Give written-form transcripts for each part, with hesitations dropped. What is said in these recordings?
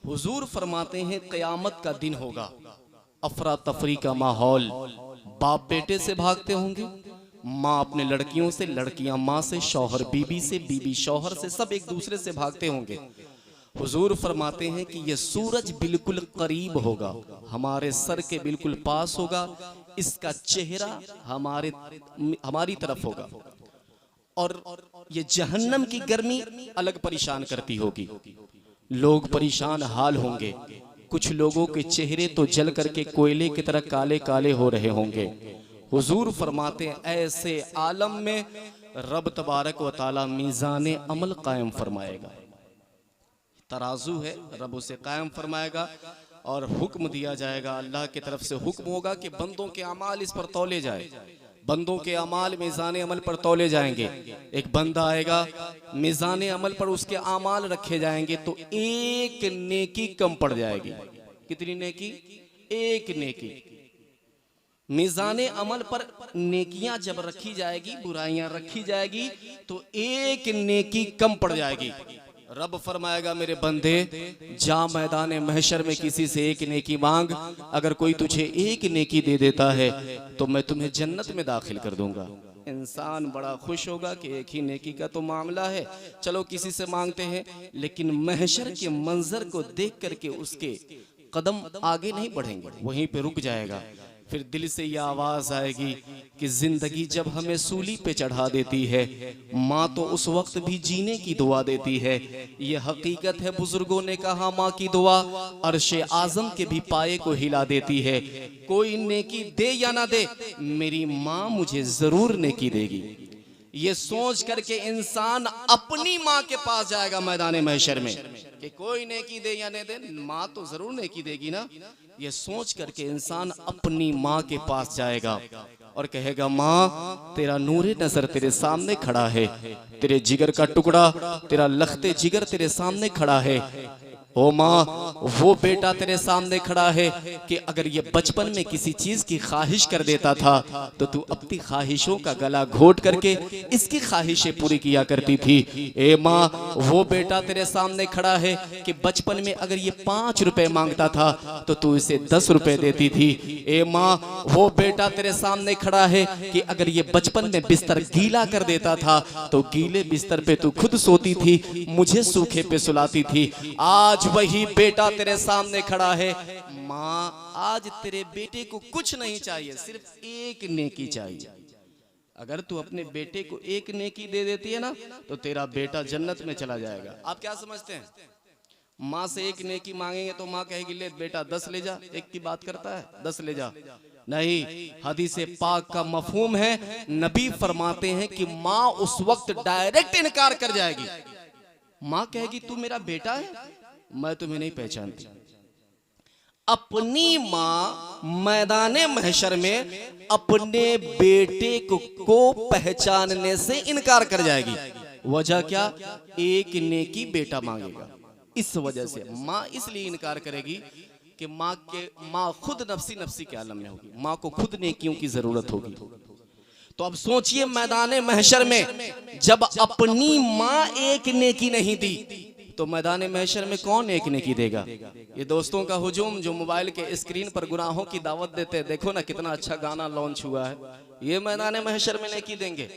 हुजूर फरमाते हैं क़यामत का दिन होगा, अफरा तफरी का माहौल, बाप बेटे से भागते होंगे, माँ अपने लड़कियों से, लड़कियां माँ से, शौहर बीबी से, बीबी शौहर से, सब एक दूसरे से भागते होंगे। हुजूर फरमाते हैं कि ये सूरज बिल्कुल करीब होगा, हमारे सर के बिल्कुल पास होगा, इसका चेहरा हमारी तरफ होगा, और ये जहन्नम की गर्मी अलग परेशान करती होगी। लोग परेशान हाल होंगे, कुछ लोगों के चेहरे तो जल करके कोयले की तरह काले काले हो रहे होंगे। हुजूर फरमाते हैं ऐसे आलम में रब तबारक व ताला मीज़ान अमल कायम फरमाएगा, तराजू है, रब उसे कायम फरमाएगा और हुक्म दिया जाएगा, अल्लाह की तरफ से हुक्म होगा कि बंदों के अमाल इस पर तौले जाए। बंदों के अमाल मीज़ान अमल पर तौले जाएंगे। एक बंदा आएगा, मीज़ान अमल पर उसके अमाल रखे जाएंगे तो एक नेकी कम पड़ जाएगी। कितनी नेकी? एक नेकी। मीज़ान अमल पर नेकियां जब रखी जाएगी, बुराइयां रखी जाएगी तो एक नेकी कम पड़ जाएगी। रब फरमाएगा मेरे बंदे जा मैदान महशर में किसी से एक नेकी मांग, अगर कोई तुझे एक नेकी दे देता है तो मैं तुम्हें जन्नत में दाखिल कर दूंगा। इंसान बड़ा खुश होगा कि एक ही नेकी का तो मामला है, चलो किसी से मांगते हैं, लेकिन महशर के मंजर को देख करके उसके कदम आगे नहीं बढ़ेंगे, वहीं पे रुक जाएगा। फिर दिल से यह आवाज आएगी कि जिंदगी जब हमें सूली पे चढ़ा देती है, माँ तो उस वक्त भी जीने की दुआ देती है। ये हकीकत है, बुजुर्गों ने कहा माँ की दुआ अर्शे आजम के भी पाए को हिला देती है। कोई नेकी दे या ना दे, मेरी माँ मुझे जरूर नेकी देगी। ये सोच करके इंसान अपनी माँ के पास जाएगा मैदान महशर में कि कोई नेकी दे या नहीं दे, माँ तो जरूर नेकी देगी ना। ये सोच करके इंसान अपनी माँ के पास जाएगा और कहेगा माँ तेरा नूरे नजर तेरे सामने खड़ा है, तेरे जिगर का टुकड़ा, तेरा लखते जिगर तेरे सामने खड़ा है। ओ माँ वो बेटा तेरे सामने खड़ा है कि अगर ये बचपन में किसी चीज की ख्वाहिश कर देता था तो तू अपनी ख्वाहिशों का गला घोट करके इसकी ख्वाहिशें पूरी किया करती थी। ए माँ वो बेटा तेरे सामने खड़ा है कि बचपन में अगर ये 5 रुपए मांगता था तो तू इसे 10 रुपए देती थी। ए माँ वो बेटा तेरे सामने खड़ा है कि अगर ये बचपन में बिस्तर गीला कर देता था तो गीले बिस्तर पे तू खुद सोती थी, मुझे सूखे पे सुलाती थी। आज वही बेटा तेरे सामने खड़ा है, माँ आज तेरे बेटे को कुछ नहीं चाहिए, सिर्फ एक नेकी चाहिए। अगर तू अपने बेटे को एक नेकी दे देती है ना तो तेरा बेटा जन्नत में चला जाएगा। आप क्या समझते हैं? माँ से एक नेकी मांगेंगे तो माँ कहेगी ले बेटा 10 ले जा, एक की बात करता है 10 ले जा। नहीं, हदीस पाक का मफहूम है, नबी फरमाते हैं कि माँ उस वक्त डायरेक्ट इनकार कर जाएगी। माँ कहेगी तू मेरा बेटा है, मैं तुम्हें नहीं पहचानती। अपनी माँ मैदान महशर में अपने बेटे को पहचानने से इनकार कर जाएगी। वजह क्या? एक नेकी बेटा मांगेगा। इस वजह से माँ इसलिए इनकार करेगी कि माँ खुद नफसी नफसी के आलम में होगी, माँ को खुद नेकियों की जरूरत होगी। तो अब सोचिए मैदान महशर में जब अपनी माँ एक नेकी नहीं दी तो मैदान महशर में कौन एक नेकी देगा? ये दोस्तों का हुजूम जो मोबाइल के स्क्रीन पर गुनाहों की दावत देते हैं, देखो ना कितना अच्छा गाना लॉन्च हुआ है, ये मैदान महशर में नेकी देंगे।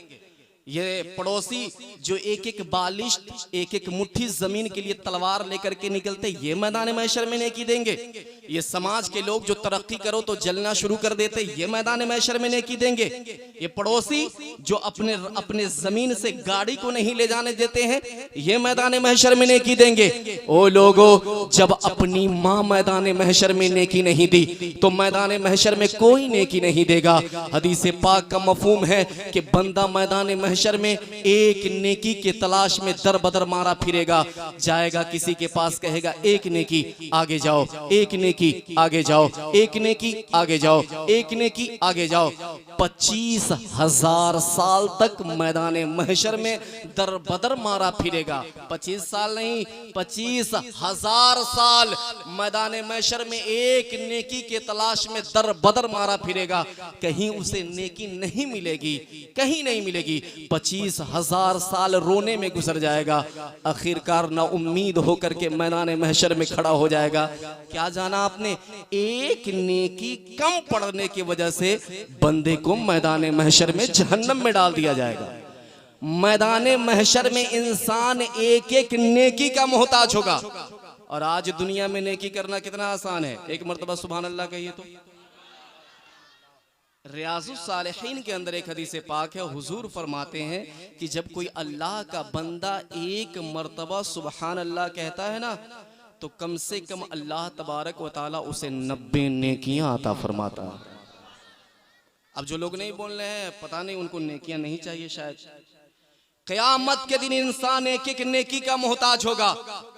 ये पड़ोसी जो एक एक बालिश एक एक मुट्ठी जमीन के लिए तलवार लेकर के निकलते, ये मैदान महशर में नेकी देंगे। ये समाज के लोग जो तरक्की करो तो जलना शुरू कर देते, ये मैदान महशर में नेकी देंगे। ये पड़ोसी जो अपने जमीन से गाड़ी को नहीं ले जाने देते हैं, ये मैदान महशर में नेकी देंगे। ओ लोगों, जब अपनी माँ मैदान महशर में नेकी नहीं दी तो मैदान महशर में कोई नेकी नहीं देगा। हदीस पाक का मफहूम है कि बंदा मैदान महशर में एक नेकी के तलाश में दर बदर मारा फिरेगा, जाएगा किसी के पास, कहेगा एक नेकी आगे जाओ, एक नेकी आगे जाओ, एक नेकी आगे जाओ, एक नेकी आगे जाओ। 25,000 साल तक मैदान महशर में दर बदर मारा फिरेगा। 25 साल नहीं, 25,000 साल मैदान महशर में एक नेकी के तलाश में दर बदर मारा फिरेगा। कहीं उसे नेकी नहीं मिलेगी, कहीं नहीं मिलेगी। 25,000 साल रोने में गुजर जाएगा, आखिरकार ना उम्मीद होकर के मैदान महशर में खड़ा हो जाएगा। क्या जाना आपने, एक नेकी कम पड़ने की वजह से बंदे को मैदान महशर में जहन्नम में डाल दिया जाएगा। मैदान महशर में इंसान एक एक नेकी का मोहताज होगा। और आज दुनिया में नेकी करना कितना आसान है, एक मर्तबा सुभान अल्लाह कहिए तो। रियाजुस सालिहीन के अंदर एक हदीस पाक है, हुजूर फरमाते हैं कि जब कोई अल्लाह का बंदा एक मर्तबा सुभान अल्लाह कहता है ना, तो कम से कम अल्लाह तबारक व तआला उसे 90 नेकियां अता फरमाता है। अब जो लोग नहीं बोल रहे हैं, पता नहीं उनको नेकियां नहीं चाहिए शायद। क़यामत के दिन इंसान एक एक नेकी का मोहताज होगा।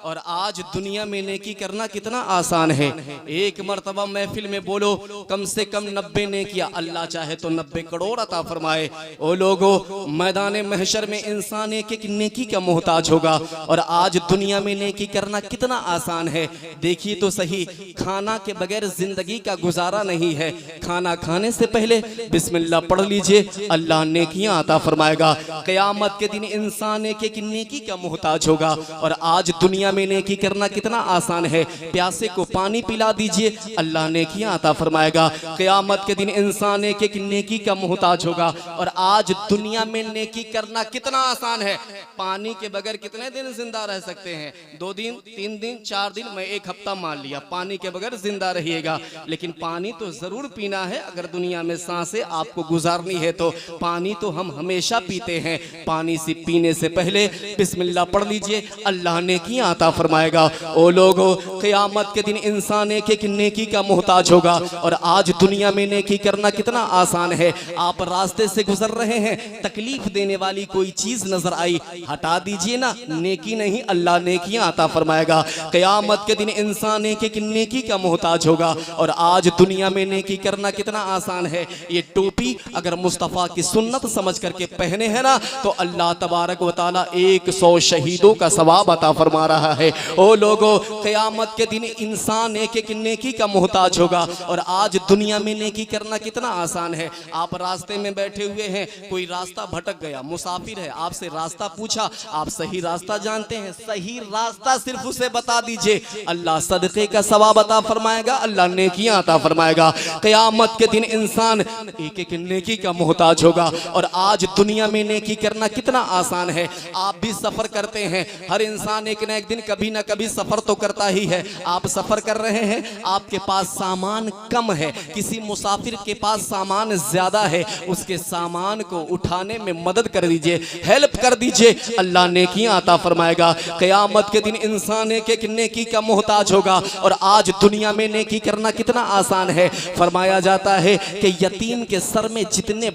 और आज दुनिया में नेकी करना कितना आसान है। एक मर्तबा महफिल में बोलो कम से कम 90 नेकियां, अल्लाह चाहे तो 90 करोड़ अता फरमाए। ओ लोगों, मैदान महशर में इंसान एक एक नेकी का मोहताज होगा। और आज दुनिया में नेकी करना कितना आसान है। देखिए तो सही, खाना के बगैर जिंदगी का गुजारा नहीं है। खाना खाने से पहले बिस्मिल्लाह पढ़ लीजिए, अल्लाह नेकियां अता फरमाएगा। क़यामत के दिन इंसान एक एक नेकी का मोहताज होगा। और आज दुनिया में नेकी करना कितना आसान है। प्यासे को पानी पिला दीजिए, अल्लाह नेकियां अता फरमाएगा। क़यामत के दिन इंसान एक एक नेकी का मोहताज होगा। और आज दुनिया में नेकी करना कितना आसान है। पानी के बगैर कितने दिन जिंदा रह सकते हैं, 2 दिन, 3 दिन, 4 दिन, मैं 1 हफ्ता मान लिया, पानी के बगैर जिंदा रहिएगा। लेकिन पानी तो जरूर पीना है, अगर दुनिया में सांसें आपको गुजारनी है तो। पानी तो हम हमेशा पीते हैं। पानी से पीने से पहले बिस्मिल्लाह पढ़ लीजिए, अल्लाह नेकियां अता फरमाएगा। ओ लोगों, क़यामत के दिन इंसान एक एक नेकी का मोहताज होगा। और आज दुनिया में नेकी करना कितना आसान है। आप रास्ते से गुजर रहे हैं, तकलीफ देने वाली कोई चीज नजर आई, हटा दीजिए ना, नेकी नहीं, अल्लाह नेकियां अता फरमाएगा। क़यामत के दिन इंसान एक एक नेकी का मोहताज होगा। और आज दुनिया में नेकी करना कितना आसान है। ये टोपी अगर मुस्तफ़ा की सुन्नत समझ करके पहने है ना, तो अल्लाह तबारक व तआला 100 शहीदों का सवाब अता फरमा रहा है। ओ लोगों, क़यामत के दिन इंसान एक एक नेकी का मोहताज होगा। और आज दुनिया में नेकी करना कितना आसान है। आप रास्ते में बैठे हुए हैं, कोई रास्ता भटक गया, मुसाफिर है, आपसे रास्ता पूछा, आप सही रास्ता जानते हैं, सही रास्ता सिर्फ उसे बता दीजिए, अल्लाह सदक़े का सवाब अता फरमाएगा, अल्लाह नेकियां अता फरमाएगा। क़यामत के दिन इंसान एक एक नेकी का मोहताज होगा। और आज दुनिया में नेकी करना कितना आसान है। आप भी सफर करते हैं, हर इंसान एक न एक दिन कभी ना कभी सफर तो करता ही है। आप सफर कर रहे हैं, आपके पास सामान कम है, किसी मुसाफिर के पास सामान ज्यादा है, उसके सामान को उठाने में मदद कर दीजिए, हेल्प कर दीजिए, अल्लाह नेकियां अता फरमाएगा। क़यामत के दिन इंसान एक एक नेकी का मोहताज होगा। और आज दुनिया में नेकी करना कितना आसान है। फरमाया जाता है कि यतीम के सर में जितने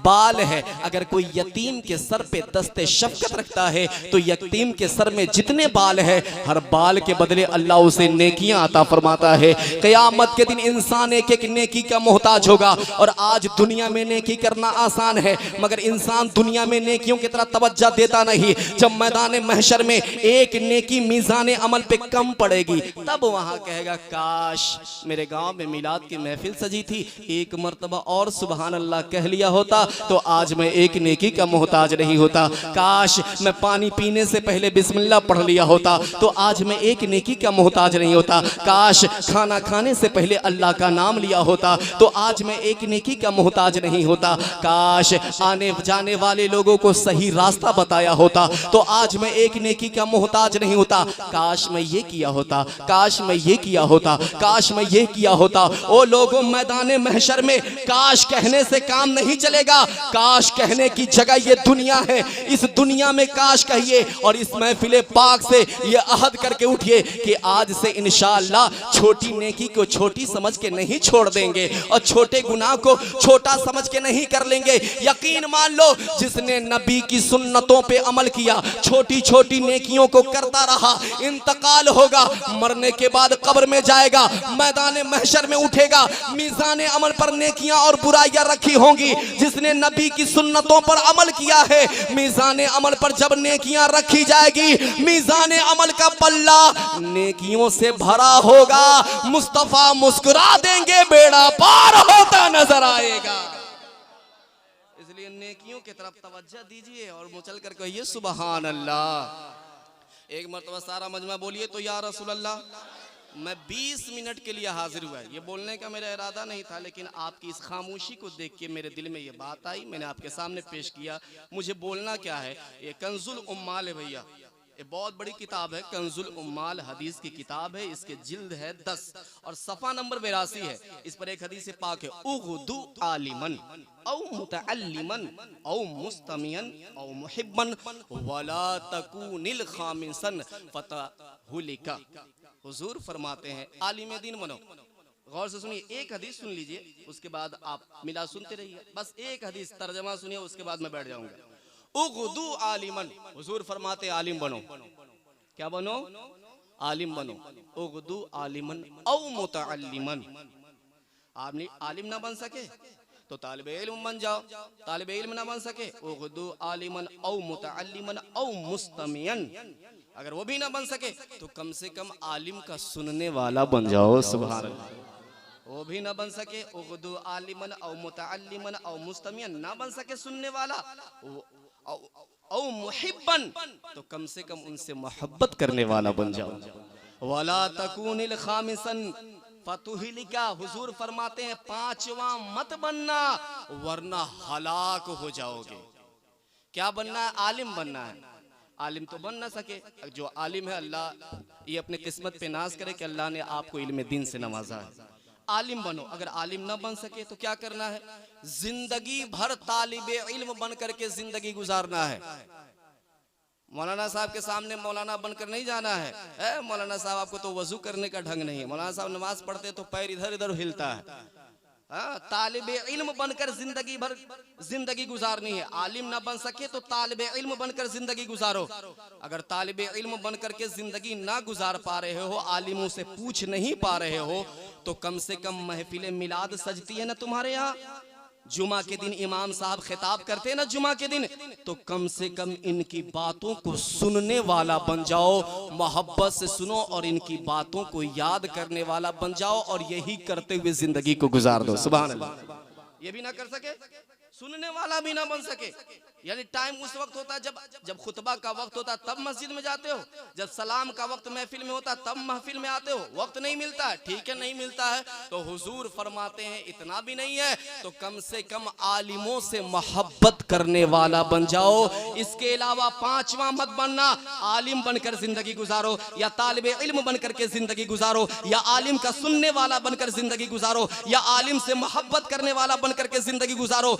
बाल है, अगर कोई यतीम के सर पे दस्ते शफकत रखता है तो यतीम के सर में जितने बाल है, हर बाल के बदले अल्लाह उसे नेकियां अता फरमाता है। क़यामत के दिन इंसान एक एक नेकी का मोहताज होगा। और आज दुनिया में नेकी करना आसान है, मगर इंसान दुनिया में नेकियों की तरह तवज्जो देता नहीं। जब मैदान महशर में एक नेकी मीज़ान अमल पे कम पड़ेगी, तब वहां कहेगा काश मेरे गांव में मिलाद की महफिल सजी थी, एक मर्तबा और सुबहान अल्लाह कह लिया होता तो आज मैं एक नेकी का मोहताज नहीं होता। काश मैं पानी पीने से पहले बिस्मिल्लाह पढ़ लिया होता तो आज मैं एक नेकी का मोहताज नहीं होता। काश खाना खाने से पहले अल्लाह का नाम लिया होता तो आज मैं एक नेकी का मोहताज नहीं होता। काश आने जाने वाले लोगों को सही रास्ता बताया होता तो आज मैं एक नेकी का मोहताज नहीं होता। काश मैं ये किया होता, काश मैं ये किया होता, काश मैं ये किया होता। ओ लोगों, मैदान महशर में काश कहने से काम नहीं चलेगा। काश कहने की जगह ये दुनिया है, इस दुनिया में काश कहिए और इस महफिल पाक से ये अहद करके उठिए कि आज से इंशाअल्लाह छोटी नेकी को छोटी समझ के नहीं छोड़ देंगे और छोटे गुनाह को छोटा समझ के नहीं कर लेंगे। यकीन मान लो, जिसने नबी की सुन्नतों पे अमल किया, छोटी छोटी नेकियों को करता रहा, इंतकाल होगा, मरने के बाद कब्र में जाएगा, मैदान महशर में उठेगा, मीज़ान अमल पर नेकियां और बुराइयां रखी होंगी। जिसने नबी की सुन्नतों पर अमल किया है, मीज़ान अमल पर जब नेकियां रखी जाएगी, मीज़ान अमल का पल्ला नेकियों से भरा होगा, मुस्तफा मुस्कुरा देंगे, बेड़ा पार होता नजर आएगा। इसलिए नेकियों की तरफ तवज्जो दीजिए और मुचल कर कहिए सुबहान अल्लाह। एक मर्तबा सारा मजमा बोलिए तो या रसूल अल्लाह। मैं 20 मिनट के लिए हाजिर हुआ। ये बोलने का मेरा इरादा नहीं था, लेकिन आपकी इस खामोशी को देख के मेरे दिल में ये बात आई, मैंने आपके सामने पेश किया। मुझे बोलना क्या है, ये कंजुल उम्माल है भैया, ये बहुत बड़ी किताब है, कंजुल उम्माल हदीस की किताब है। इसके जिल्द है 10 और सफ़ा नंबर 82 है। इस पर एक हदीस पाक है, उग़दु आलिमन औ मुतअल्लिमन औ मुस्तमियन औ मुहिब्बन वला तकूनिल खामिसन फतहुलिका। हुजूर फरमाते हैं आलिम दीन बनो। गौर से सुनिए, एक हदीस सुन लीजिए, उसके बाद आप मिला सुनते रहिए। बस एक हदीस तर्जमा सुनिए, उसके बाद मैं बैठ जाऊंगा। उग़दु आलिमन, हुजूर फरमाते आलिम बनो। क्या बनो? आलिम बनो। उग़दु आलिमन औ मुतअल्लिमन। आपने आलिम ना बन सके तो तालिबे इल्म बन जाओ, तालिबे इल्म ना बन सके उग़दु आलिमन औ मुतअल्लिमन औ मुस्तमियन। अगर वो भी ना बन सके तो कम से कम आलिम का सुनने वाला बन जाओ। सुभान अल्लाह। वो भी ना बन सके उग़दु आलिमन औ मुतअल्लिमन औ मुस्तमियन, ना बन सके सुनने वाला, औ मुहिब्बन, तो कम से कम उनसे मोहब्बत करने वाला बन जाओ। वला तकूनिल खामिसन फतुहिलिका। हुजूर फरमाते हैं पांचवा मत बनना, वरना हलाक हो जाओगे। क्या बनना है? आलिम बनना है। आलिम तो बन ना सके, जो आलिम है अल्लाह ये अपने किस्मत पे नाज करे कि अल्लाह ने आपको इल्म दीन से नवाजा है। आलिम बनो। अगर आलिम ना बन सके तो क्या करना है? जिंदगी भर तालिबे इल्म बन करके जिंदगी गुजारना है। मौलाना साहब के सामने मौलाना बनकर नहीं जाना है। मौलाना साहब आपको तो वजू करने का ढंग नहीं है। मौलाना साहब नमाज पढ़ते तो पैर इधर इधर हिलता है। तालिबे इल्म बनकर जिंदगी भर जिंदगी गुजारनी है। आलिम ना बन सके तो तालिबे इल्म बनकर जिंदगी गुजारो। अगर तालिबे इल्म बनकर के जिंदगी ना गुजार पा रहे हो, आलिमों से पूछ नहीं पा रहे हो, तो कम से कम महफिल मिलाद सजती है ना तुम्हारे यहाँ, जुमा के दिन इमाम साहब खिताब करते हैं ना जुमा के दिन, तो कम से कम इनकी बातों को सुनने वाला बन जाओ, मोहब्बत से सुनो और इनकी बातों को याद करने वाला बन जाओ, और यही करते हुए जिंदगी को गुजार दो। सुभान अल्लाह। ये भी ना कर सके, सुनने वाला भी ना बन सके। यानी टाइम उस वक्त होता है जब खुतबा का वक्त होता है तब मस्जिद में जाते हो, जब सलाम का वक्त महफिल में होता है तब महफिल में आते हो। वक्त नहीं मिलता है, ठीक है, नहीं मिलता है तो हुजूर फरमाते हैं इतना भी नहीं है तो कम से कम आलिमों से मोहब्बत करने वाला बन जाओ। इसके अलावा पांचवा मत बनना, आलिम बनकर जिंदगी गुजारो या तालिबे इल्म बनकर के जिंदगी गुजारो या आलिम का सुनने वाला बनकर जिंदगी गुजारो या आलिम से मोहब्बत करने वाला बनकर के जिंदगी गुजारो।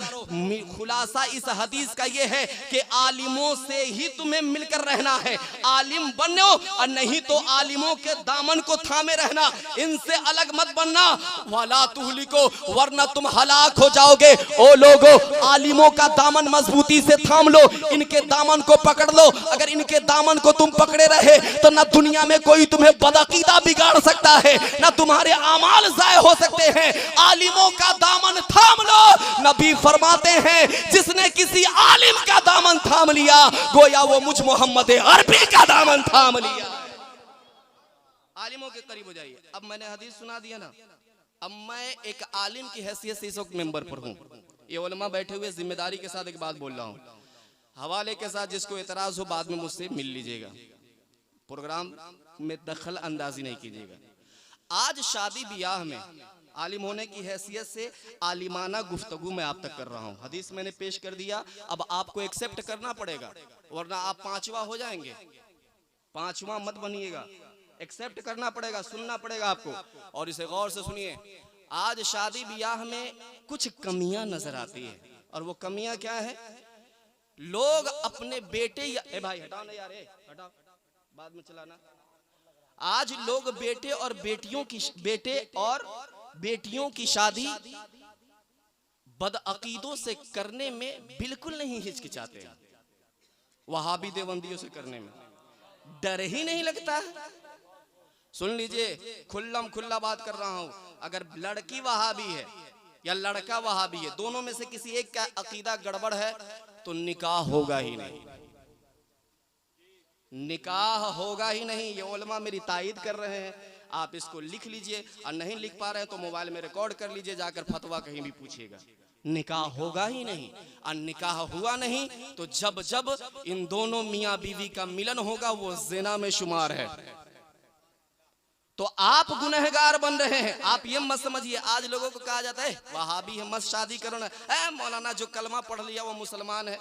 खुलासा इस हदीस का ये है कि आलिमों से ही तुम्हें मिलकर रहना है। आलिम बनो और नहीं तो आलिमों के दामन को थामे रहना, इनसे अलग मत बनना। वाला तुहलिको, वरना तुम हलाक हो जाओगे। ओ लोगो, आलिमों का दामन मजबूती से थाम लो, इनके दामन को पकड़ लो। अगर इनके दामन को तुम पकड़े रहे तो ना दुनिया में कोई तुम्हें बदअकीदा बिगाड़ सकता है, ना तुम्हारे आमाल जाय हो सकते हैं। आलिमों का दामन थाम लो। नबी फरमाते हैं जिसने किसी आलिम का दामन थाम लिया, गोया वो मुझ मोहम्मद अरबी का दामन थाम लिया। आलिमों के करीब हो जाइए। अब मैंने हदीस सुना दिया ना, अब मैं एक आलिम की हैसियत से इस वक्त मेंबर पर हूँ। ये उलमा बैठे हुए जिम्मेदारी के साथ एक बात बोल रहा हूँ, हवाले के साथ। जिसको एतराज हो बाद में मुझसे मिल लीजिएगा, प्रोग्राम में दखल अंदाजी नहीं कीजिएगा। आज शादी ब्याह में आलिम होने की हैसियत से आलिमाना गुफ्तगू मैं आप तक कर रहा हूँ। हदीस मैंने पेश कर दिया, अब आपको एक्सेप्ट करना पड़ेगा, वरना आप पांचवा हो जाएंगे। पांचवा मत बनिएगा, एक्सेप्ट करना पड़ेगा, सुनना पड़ेगा आपको। और इसे गौर से सुनिए। आज शादी ब्याह में कुछ कमियां नजर आती है और वो कमियां क्या है? लोग अपने बेटे या ए भाई हटाओ ना यार, हटाओ, बाद में चलाना। आज लोग बेटे और बेटियों की शादी बदअकीदों से करने में बिल्कुल नहीं हिचकिचाते हैं। वहाबी देवबंदियों से करने में डर ही नहीं लगता है। सुन लीजिए, खुल्लम खुल्ला बात कर रहा हूं, अगर लड़की वहाबी है या लड़का वहाबी है, दोनों में से किसी एक का अकीदा गड़बड़ है तो निकाह होगा ही नहीं, निकाह होगा ही नहीं। ये उलमा मेरी तायीद कर रहे हैं, आप इसको लिख लीजिए, और नहीं लिख पा रहे हैं तो मोबाइल में रिकॉर्ड कर लीजिए, जाकर फतवा कहीं भी पूछिएगा। निकाह होगा ही नहीं, और निकाह हुआ नहीं तो जब जब इन दोनों मियाँ बीवी का मिलन होगा वो ज़िना में शुमार है। तो आप गुनहगार बन रहे हैं। आप ये मत समझिए, आज लोगों को कहा जाता है वहाबी है मत शादी करो ना, मौलाना जो कलमा पढ़ लिया वो मुसलमान है।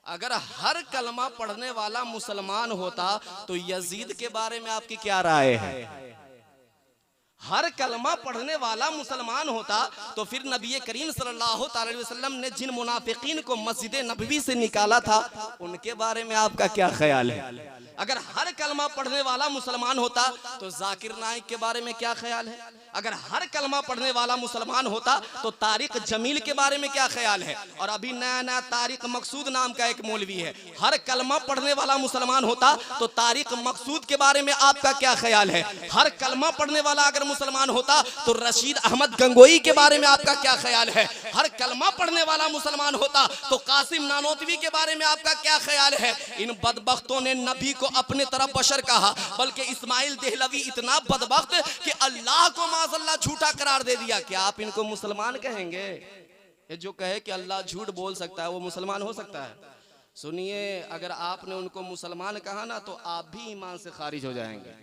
अगर हर कलमा पढ़ने वाला मुसलमान होता तो यजीद के बारे में आपकी क्या राय है? हर कलमा पढ़ने वाला मुसलमान होता तो फिर नबी करीम सल्लल्लाहु अलैहि वसल्लम ने जिन मुनाफिकीन को मस्जिद नबवी से निकाला था उनके बारे में आपका क्या ख्याल है? अगर हर कलमा पढ़ने वाला मुसलमान होता तो जाकिर नाइक के बारे में क्या ख्याल है? अगर हर कलमा पढ़ने वाला मुसलमान होता तो तारिक जमील के बारे में क्या ख्याल है? और अभी नया नया तारिक मकसूद नाम का एक मौलवी है, हर कलमा पढ़ने वाला मुसलमान होता तो तारिक मकसूद के बारे में आपका क्या ख्याल है? हर कलमा पढ़ने वाला अगर मुसलमान होता तो रशीद अहमद गंगोई के बारे में आपका क्या ख्याल है? हर कलमा पढ़ने वाला मुसलमान होता तो कासिम नानोतवी के बारे में आपका क्या ख्याल है? इन बदबख्तों ने नबी को अपने तरफ बशर कहा, बल्कि इस्माइल देहलवी इतना बदबख्त कि अल्लाह को माज़अल्लाह झूठा करार दे दिया। क्या आप इनको मुसलमान कहेंगे? ये जो कहे कि अल्लाह झूठ बोल सकता है वो मुसलमान हो सकता है? सुनिए, अगर आपने उनको मुसलमान कहा ना तो आप भी ईमान से खारिज हो जाएंगे,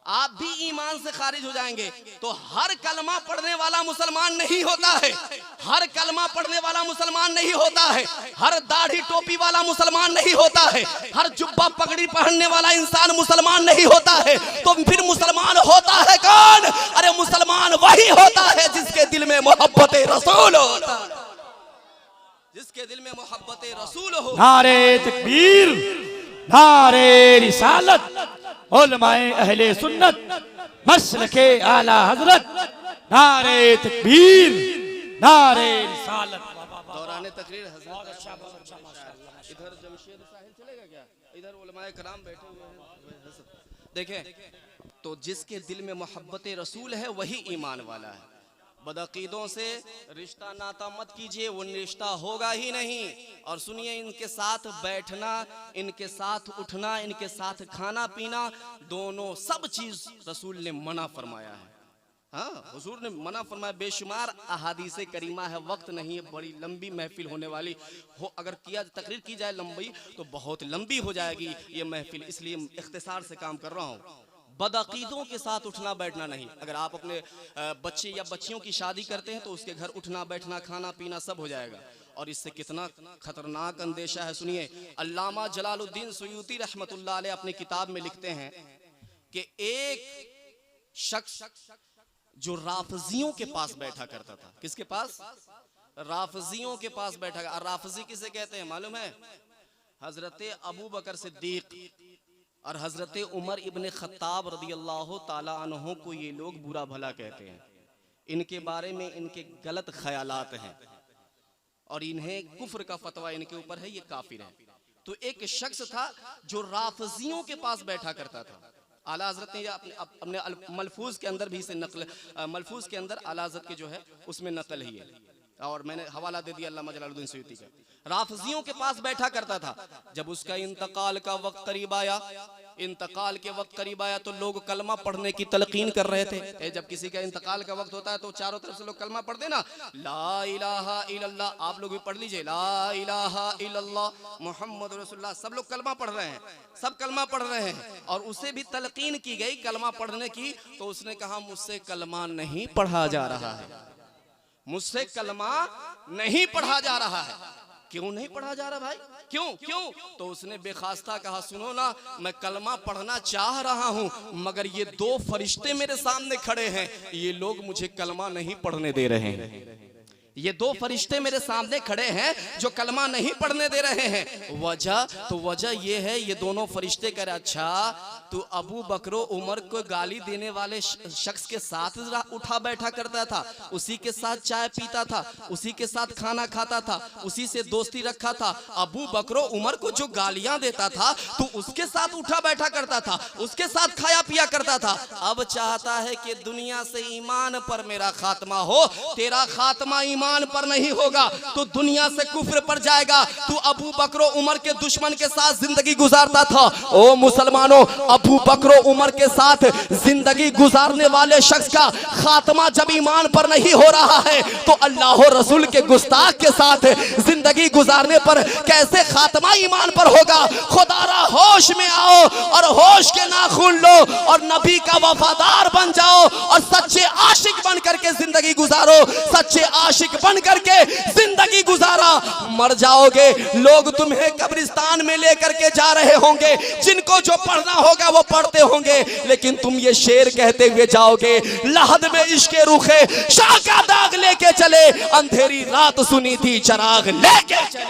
आप भी ईमान से खारिज हो जाएंगे। तो हर कलमा पढ़ने वाला मुसलमान नहीं होता है, हर कलमा पढ़ने वाला मुसलमान नहीं होता है, हर दाढ़ी टोपी वाला मुसलमान नहीं होता है, हर जुब्बा पगड़ी पहनने वाला इंसान मुसलमान नहीं होता है। तो फिर मुसलमान होता है कौन? अरे मुसलमान वही होता है जिसके दिल में मोहब्बत रसूल हो, जिसके दिल में मोहब्बत रसूल हो। नारे तकबीर, नारे रिसालत, उलमाए अहले सुन्नत, मसलके आला हजरत, नारे तकबीर, नारे रिसालत। दौरान तकरीर इधर जमशेद साहिल चलेगा क्या? इधर उलमाए कराम बैठे हुए हैं। देखें, तो जिसके दिल में मोहब्बत रसूल है वही ईमान वाला है। बदअकीदों से रिश्ता नाता मत कीजिए, वो रिश्ता होगा ही नहीं। और सुनिए, इनके साथ बैठना, इनके साथ उठना, इनके साथ खाना पीना, दोनों सब चीज रसूल ने मना फरमाया है। हाँ, हुजूर ने मना फरमाया। बेशुमार अहादीसे करीमा है, वक्त नहीं है, बड़ी लंबी महफिल होने वाली हो, अगर किया तकरीर की जाए लंबी तो बहुत लंबी हो जाएगी ये महफिल, इसलिए इख्तिसार से काम कर रहा हूँ। बदअकीदों के साथ उठना बैठना नहीं। अगर आप अपने बच्चे या बच्चियों की शादी करते हैं तो उसके घर उठना बैठना खाना पीना सब हो जाएगा, और इससे कितना खतरनाक अंदेशा है। सुनिए, अल्लामा जलालुद्दीन सुयूती रहमतुल्लाह अलैह अपनी किताब में लिखते हैं कि एक शख्स जो राफजियों के पास बैठा करता था। किसके पास? राफजियों के पास बैठा। राफजी किसे कहते हैं मालूम है? हजरत अबू बकर सिद्दीक और हजरत उमर इब्ने खत्ताब रदियल्लाहु ताला अन्हु को ये लोग बुरा भला कहते हैं। इनके बारे में इनके गलत ख्यालात हैं और इन्हें कुफ्र का फतवा इनके ऊपर है, ये काफिर है। तो एक शख्स था जो राफजियों के पास बैठा करता था। आला हजरत ने अपने मलफूज के अंदर भी इसे नकल, मलफूज के अंदर आला हजरत के जो है उसमें नकल ही है, और मैंने हवाला दे दिया अल्लामा जलालुद्दीन सुयूती का। राफजियों के पास बैठा करता था। जब उसका इंतकाल का वक्त करीब आया, इंतकाल के वक्त करीब आया तो लोग कलमा पढ़ने की तलकीन कर रहे थे। जब किसी का इंतकाल का वक्त होता है तो चारों तरफ से लोग कलमा पढ़ते ना, ला इलाहा इल्लल्लाह। आप लोग भी पढ़ लीजिए, ला इलाहा इल्लल्लाह मुहम्मद रसूलुल्लाह। सब लोग कलमा पढ़ रहे हैं, सब कलमा पढ़ रहे हैं, और उसे भी तलकीन की गई कलमा पढ़ने की। तो उसने कहा, मुझसे कलमा नहीं पढ़ा जा रहा है, मुझसे कलमा नहीं पढ़ा जा रहा है। क्यों नहीं पढ़ा जा रहा भाई? क्यों क्यों? तो उसने बेखास्ता कहा, सुनो ना, मैं कलमा पढ़ना चाह रहा हूं, मगर ये दो फरिश्ते मेरे सामने खड़े हैं, ये लोग मुझे कलमा नहीं पढ़ने दे रहे हैं। ये दो फरिश्ते मेरे सामने खड़े हैं जो कलमा नहीं पढ़ने दे रहे हैं। वजह ये है, ये दोनों फरिश्ते कह रहे अच्छा तू अबू बकरो उमर को गाली देने वाले शख्स के साथ उठा बैठा करता था, उसी के साथ चाय पीता था, उसी के साथ खाना खाता था, उसी से दोस्ती रखा था। अबू बकरो उमर को जो गालियां देता था तू उसके साथ उठा बैठा करता था, उसके साथ खाया पिया करता था। अब चाहता है कि दुनिया से ईमान पर मेरा खात्मा हो। तेरा खात्मा ईमान पर नहीं होगा तो दुनिया से कुफ्र पर जाएगा। तू अबू बकरो उमर के दुश्मन के साथ जिंदगी गुजारता था। ओ मुसलमानों, अबू बकरो उमर के साथ जिंदगी गुजारने वाले शख्स का खात्मा जब ईमान पर नहीं हो रहा है तो अल्लाह और रसूल के गुस्ताख के साथ जिंदगी गुजारने पर कैसे खात्मा ईमान पर होगा। खुदारा होश में आओ और होश के नाखून लो और नबी का वफादार बन जाओ और सच्चे आशिक बन करके जिंदगी गुजारो। सच्चे आशिक बन करके जिंदगी गुजारा, मर जाओगे लोग तुम्हें कब्रिस्तान में लेकर के जा रहे होंगे, जिनको जो पढ़ना होगा वो पढ़ते होंगे, लेकिन तुम ये शेर कहते हुए जाओगे लहद में इश्के रुखे शाह का दाग लेके चले, अंधेरी रात सुनी थी चराग लेके चले।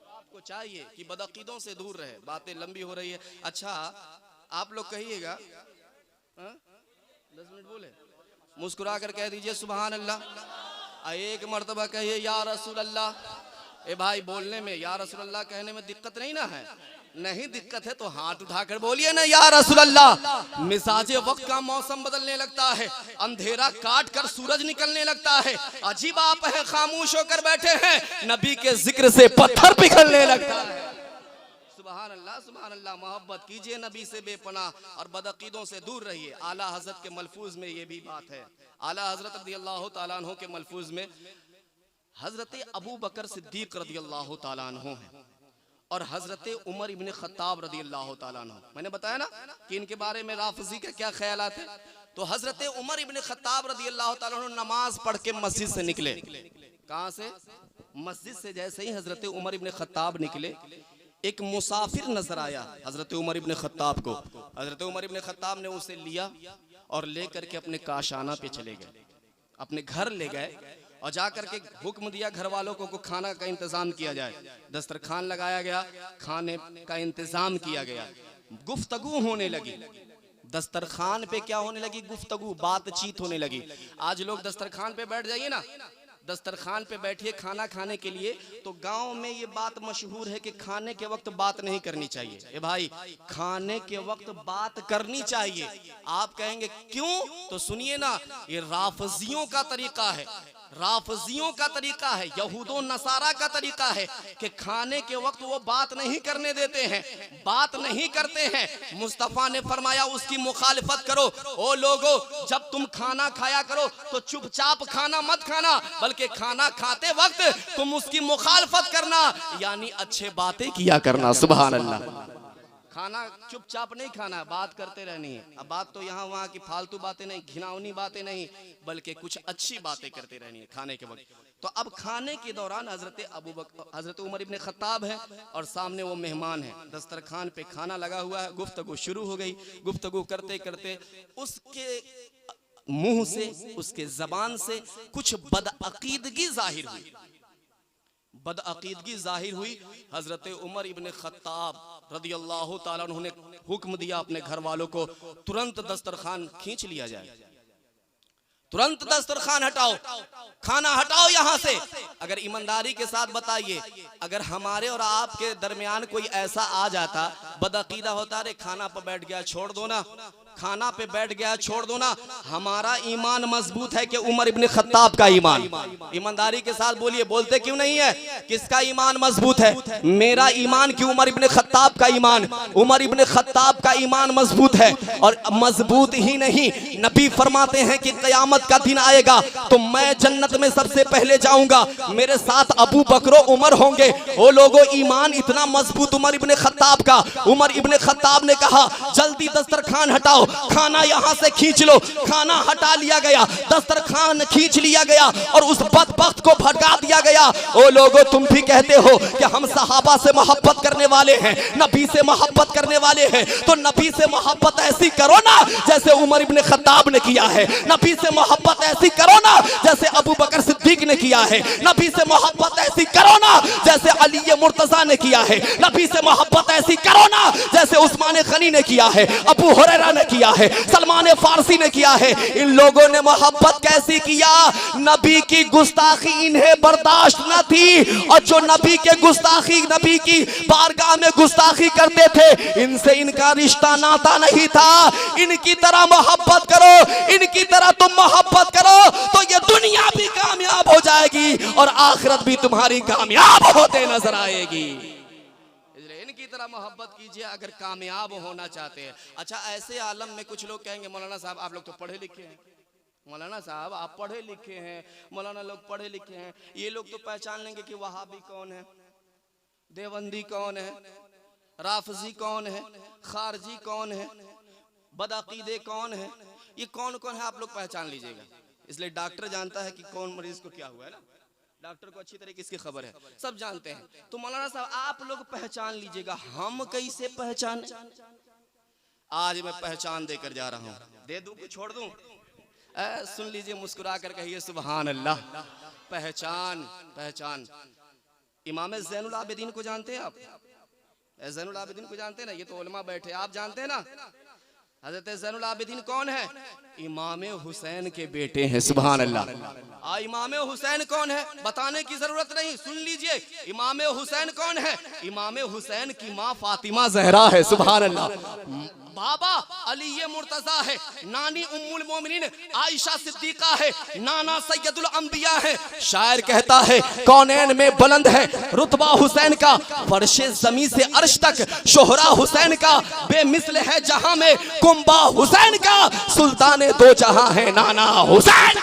आपको चाहिए कि बदअकीदों से दूर रहे। बातें लंबी हो रही है। अच्छा आप लोग कहिएगा 10 मिनट बोले, मुस्कुरा कर कह दीजिए सुभान अल्लाह। एक मर्तबा कहिए या रसूल अल्लाह। ए भाई बोलने में या रसूल अल्लाह कहने में दिक्कत नहीं ना है? नहीं दिक्कत है तो हाथ उठाकर बोलिए ना या रसूल अल्लाह। मिजाजे वक्त का मौसम बदलने लगता है, अंधेरा काट कर सूरज निकलने लगता है। अजीब आप है, खामोश होकर बैठे हैं, नबी के जिक्र से पत्थर पिघलने लगता है। सुभान अल्लाह सुभान अल्लाह। मोहब्बत कीजिए नबी से बेपनाह और बदअकीदों से दूर रहिए। आला हजरत के मलफूज में ये भी बात है। आला हजरत रज़ियल्लाहु ताला अन्हु के मलफूज में हजरत अबू बकर सिद्दीक रज़ियल्लाहु ताला अन्हु हैं और हजरत उमर इब्न खत्ताब रज़ियल्लाहु ताला अन्हु। मैंने बताया ना कि इनके बारे में राफजी के क्या ख्यालात है। तो हजरत उमर इब्न खत्ताब रज़ियल्लाहु ताला अन्हु नमाज पढ़ के मस्जिद से निकले। कहाँ से? मस्जिद से जैसे ही हजरत उमर इब्न खत्ताब निकले, एक मुसाफिर नजर आया हजरत उमर इब्न खत्ताब को। हजरत उमर इब्न खत्ताब ने उसे लिया और लेकर के अपने काशाना पे चले गए, अपने घर ले गए और जाकर के हुक्म दिया घर वालों को खाना का इंतजाम किया जाए। दस्तरखान लगाया गया, खाने का इंतजाम किया गया। गुफ्तगू होने लगी दस्तरखान पे। क्या होने लगी? गुफ्तगू, बातचीत होने लगी। आज लोग दस्तरखान पे बैठ जाइए ना, दस्तरखान पे बैठिए खाना खाने के लिए, तो गांव में ये बात मशहूर है कि खाने के वक्त बात नहीं करनी चाहिए। ए भाई, खाने के वक्त बात करनी चाहिए। आप कहेंगे क्यों? तो सुनिए ना, ये राफजियों का तरीका है, राफजियों का तरीका है, यहूदो नसारा का तरीका है कि खाने के वक्त वो बात नहीं करने देते हैं, बात नहीं करते हैं। मुस्तफा ने फरमाया उसकी मुखालिफत करो। ओ लोगो, जब तुम खाना खाया करो तो चुपचाप खाना मत खाना, बल्कि खाना खाते वक्त तुम उसकी मुखालिफत करना, यानी अच्छे बातें किया करना। सुभान अल्लाह। खाना चुपचाप नहीं खाना, बात करते रहनी है। अब बात तो यहाँ वहाँ की फालतू बातें नहीं, घिनौनी बातें नहीं, बल्कि कुछ अच्छी बातें करते रहनी है खाने के वक्त। तो अब खाने के दौरान हजरत उमर इब्न खत्ताब है और सामने वो मेहमान है, दस्तरखान पे खाना लगा हुआ है। गुफ्तगू शुरू हो गई। गुफ्तगू करते करते उसके मुंह से, उसके जबान से कुछ बदअकीदगी जाहिर हुई, बदअकीदगी जाहिर हुई। हजरत उमर इब्न खत्ताब रज़ियल्लाहु ताला अन्हु ने हुक्म दिया अपने घर वालों को तुरंत दस्तरखान खींच लिया जाए, तुरंत दस्तरखान हटाओ, खाना हटाओ यहाँ से। अगर ईमानदारी के साथ बताइए, अगर हमारे और आपके दरमियान कोई ऐसा आ जाता, बदअकीदा होता, अरे खाना पर बैठ गया छोड़ दो ना, खाना पे बैठ गया छोड़ दो ना, हमारा ईमान मजबूत है कि उमर इब्न खत्ताब का ईमान। ईमानदारी के साथ बोलिए, बोलते क्यों नहीं है? किसका ईमान मजबूत है? मेरा ईमान कि उमर इब्न खत्ताब का ईमान। उमर इब्न खत्ताब का ईमान मजबूत है। और मजबूत ही नहीं, नबी फरमाते हैं कि क़यामत का दिन आएगा तो मैं जन्नत में सबसे पहले जाऊंगा, मेरे साथ अबू बकर उमर होंगे। ओ लोगों, ईमान इतना मजबूत उमर इब्न खत्ताब का। उमर इब्न खत्ताब ने कहा जल्दी दस्तरखान हटाओ, हटाओ, खाना यहाँ से खींच लो। खाना हटा लिया गया, दस्तरखान खींच लिया गया और उस बदबख्त को भटका दिया गया। ओ लोगों, तुम भी कहते हो कि हम सहाबा से मोहब्बत करने वाले हैं, नबी से मोहब्बत करने वाले हैं, तो नबी से मोहब्बत ऐसी करो ना जैसे उमर इब्ने खत्ताब ने किया है। नबी से मोहब्बत ऐसी करो ना जैसे अबू बकर सिद्दीक ने किया है। नबी से मोहब्बत ऐसी करो ना जैसे अली मुर्तजा ने किया है। नबी से मोहब्बत ऐसी करो ना जैसे उस्मान गनी ने किया है, अबू हुरैरा ने किया है, सलमान फारसी ने किया है। इन लोगों ने मोहब्बत कैसी किया? नबी की गुस्ताखी इन्हें बर्दाश्त न थी, और जो नबी के गुस्ताखी, नबी की बारगाह में गुस्ताखी करते थे, इनसे इनका रिश्ता नाता नहीं था। इनकी तरह मोहब्बत करो, इनकी तरह तुम मोहब्बत करो तो ये दुनिया भी कामयाब हो जाएगी और आखिरत भी तुम्हारी कामयाब होते नजर आएगी। इनकी तरह मोहब्बत कीजिए अगर कामयाब होना चाहते हैं। अच्छा, ऐसे आलम में कुछ लोग कहेंगे मौलाना साहब आप लोग तो पढ़े लिखे हैं, मौलाना साहब आप पढ़े लिखे हैं, मौलाना लोग पढ़े लिखे हैं, ये लोग तो पहचान लेंगे कि वहाबी कौन है, देवबंदी कौन है, राफजी कौन है, खारजी कौन है, बदअकीदे कौन है, ये कौन कौन है आप लोग पहचान लीजिएगा। इसलिए डॉक्टर जानता है कि कौन मरीज को क्या हुआ है ना, डॉक्टर को अच्छी तरीके से खबर है, सब जानते हैं। तो मौलाना साहब आप लोग पहचान लीजिएगा, हम कैसे पहचान? आज मैं पहचान देकर जा रहा हूँ, दे दूं कि छोड़ दूं? सुन लीजिए, मुस्कुरा कर कहिए सुभान अल्लाह। पहचान, पहचान। इमाम ज़ैनुल आबिदीन को जानते हैं आप? ज़ैनुल आबिदीन को जानते हैं ना? ये तो उलमा बैठे, आप जानते हैं ना? हजरत ज़ैनुल आबिदीन कौन है? इमाम हुसैन के बेटे हैं। सुभान अल्लाह। इमाम हुसैन कौन है बताने की जरूरत नहीं, सुन लीजिए। इमाम हुसैन कौन है? इमाम हुसैन की माँ फातिमा ज़हरा है। सुभान अल्लाह। बाबा अली मुर्तजा है, नानी उम्मुल मोमिनीन आयशा सिद्दीका है, नाना सैयदुल अंबिया है। शायर कहता है कौनैन में बुलंद है रुतबा हुसैन का, फर्शे ज़मीन से अर्श तक शोहरा हुसैन का, बेमिसल है जहां में कुंबा हुसैन का, सुल्तान दो जहां है नाना हुसैन।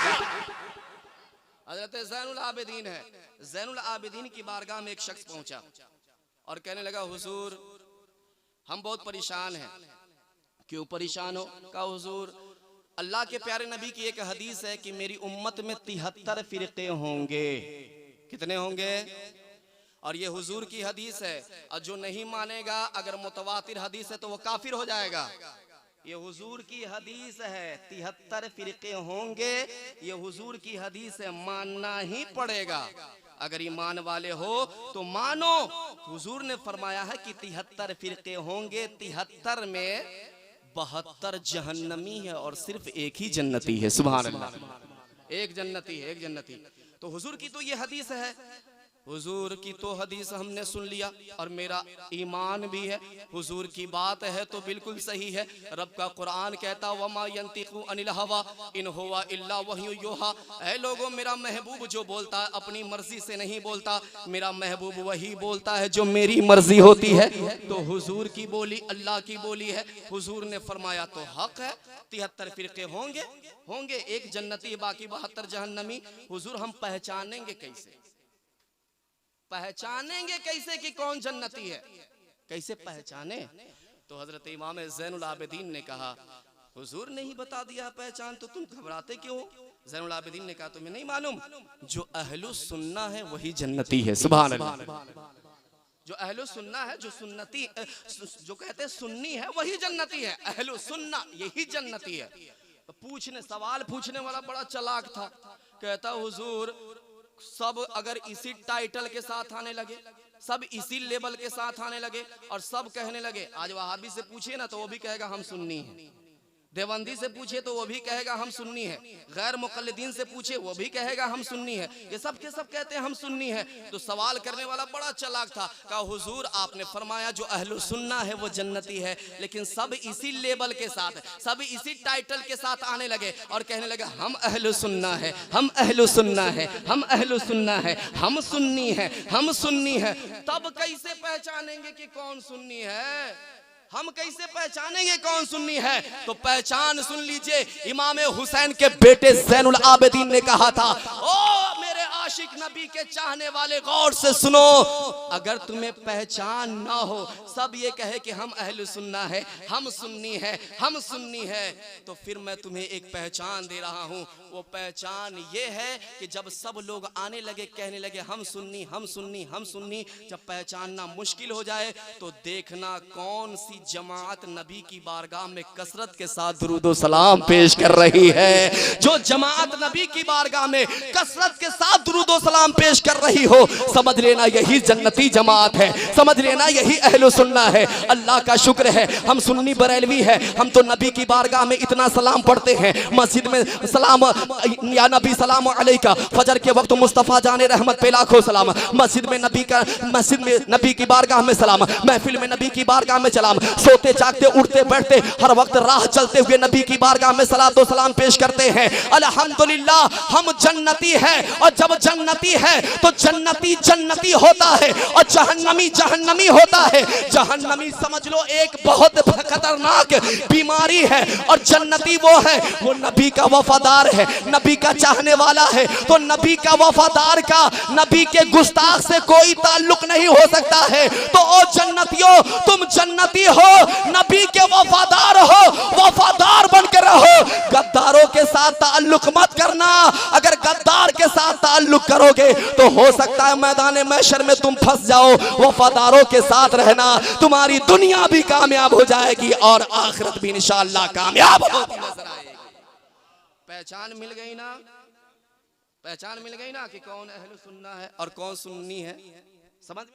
हजरत ज़ैनुल आबिदीन है। ज़ैनुल आबिदीन की बारगाह में एक शख्स पहुंचा और कहने लगा हुजूर हम बहुत परेशान हैं। क्यों परेशान हो? कहा हुजूर अल्लाह के प्यारे नबी की एक हदीस है कि मेरी उम्मत में 73 फिरके होंगे। कितने होंगे? और ये हुजूर की हदीस है, और जो नहीं मानेगा अगर मुतवातिर हदीस है तो वो काफिर हो जाएगा। ये हुजूर की हदीस है, 73 फिरके होंगे, ये हुजूर की हदीस है, मानना ही पड़ेगा। अगर ईमान वाले हो तो मानो। हुजूर ने फरमाया है कि 73 फिरके होंगे, 73 में 72 जहन्नमी है और सिर्फ एक ही जन्नती है। सुभान अल्लाह। एक जन्नती है, एक जन्नती। तो हुजूर की तो ये हदीस है, हुजूर की तो हदीस हमने सुन लिया और मेरा ईमान भी है। हुजूर की बात है तो बिल्कुल सही है। रब का कुरान कहता वमा यंतिकु अनिल हवा इन हुवा इल्ला वह्यु युहा। ऐ लोगों, मेरा महबूब जो बोलता है अपनी मर्जी से नहीं बोलता, मेरा महबूब वही बोलता है जो मेरी मर्जी होती है। तो हुजूर की बोली अल्लाह की बोली है। हुजूर ने फरमाया तो हक है, 73 फिरके होंगे, होंगे एक जन्नती बाकी 72 जहन्नमी। हुजूर हम पहचानेंगे कैसे? पहचानेंगे कैसे कि कौन जन्नती है? कैसे पहचाने? तो हजरत इमाम ज़ैनुल आबिदीन ने कहा हुजूर ने ही बता दिया पहचान, तो तुम घबराते क्यों? ज़ैनुल आबिदीन ने कहा तुम्हें नहीं मालूम, जो अहलु सुन्ना है वही जन्नती है। सुभान अल्लाह। जो अहलु सुन्ना है, जो सुन्नती, जो कहते हैं सुन्नी है वही जन्नती है। अहलु सुन्ना यही जन्नती है। पूछने, सवाल पूछने वाला बड़ा चालाक था। कहता हुजूर सब अगर इसी टाइटल के साथ आने लगे, सब इसी लेवल के साथ आने लगे और सब कहने लगे, आज वहाबी से पूछिए ना तो वो भी कहेगा हम सुन्नी हैं, देवबंदी से पूछे तो वो भी कहेगा हम सुन्नी है, गैर मुक़ल्लिदीन से पूछे वो भी कहेगा हम सुन्नी है, ये सब के सब कहते हैं हम सुन्नी है। तो सवाल करने वाला बड़ा चालाक था। कहा हुजूर आपने फरमाया जो अहलु सुन्ना है वो जन्नती है, लेकिन सब इसी लेवल के साथ, सब इसी टाइटल के साथ आने लगे और कहने लगे हम अहलु सुन्ना है, हम अहलु सुन्ना है, हम अहलु सुन्ना है, हम सुन्नी है, हम सुन्नी है। तब कैसे पहचानेंगे कि कौन सुन्नी है? हम कैसे पहचानेंगे कौन सुन्नी है? तो पहचान सुन लीजिए, इमाम हुसैन के बेटे ज़ैनुल आबिदीन ने कहा था, ओ मेरे आशिक नबी के चाहने वाले गौर से सुनो, अगर तुम्हें पहचान ना हो, सब ये कहे कि हम अहले सुन्ना है, हम सुन्नी है, हम सुन्नी है, तो फिर मैं तुम्हें एक पहचान दे रहा हूँ। वो पहचान ये है कि जब सब लोग आने लगे कहने लगे हम सुन्नी, हम सुन्नी, हम सुन्नी, जब पहचानना मुश्किल हो जाए तो देखना कौन सी जमात नबी की बारगाह में कसरत के साथ दुरूदो सलाम पेश कर रही है। जो जमात नबी की बारगाह में कसरत के साथ दुरूदो सलाम पेश कर रही हो, समझ लेना यही जन्नती जमात है, समझ लेना यही अहले सुन्ना है। अल्लाह का शुक्र है हम सुन्नी बरेलवी है, हम तो नबी की बारगाह में इतना सलाम पढ़ते हैं, मस्जिद में सलाम या नबी सलाम अलैका, फजर के वक्त मुस्तफ़ा जाने रहमत पे लाखों सलाम, मस्जिद में नबी की बारगाह में सलाम, महफिल में नबी की बारगाह में सलाम, सोते जागते उठते बैठते हर वक्त राह चलते हुए नबी की बारगाह में सलातो सलाम पेश करते हैं। अल्हम्दुलिल्लाह हम जन्नती है, और जब जन्नती है तो जन्नती जन्नती होता है और जहन्नमी जहन्नमी होता है। जहन्नमी समझ लो एक बहुत खतरनाक बीमारी है, और जन्नती वो है वो नबी का वफादार है, नबी का चाहने वाला है। तो नबी का वफादार का नबी के गुस्ताख से कोई ताल्लुक नहीं हो सकता है। तो ओ जन्नतियों, तुम जन्नती हो, नबी के वफादार हो, वफादार बनकर रहो, गद्दारों के साथ ताल्लुक मत करना। अगर गद्दार के साथ ताल्लुक करोगे तो हो सकता है मैदान महशर में तुम फंस जाओ। वफादारों के साथ रहना, तुम्हारी दुनिया भी कामयाब हो जाएगी और आखिरत भी इंशाअल्लाह कामयाब होती नजर आएगी। पहचान मिल गई ना, पहचान मिल गई ना कि कौन अहले सुन्ना है और कौन सुन्नी है, समझ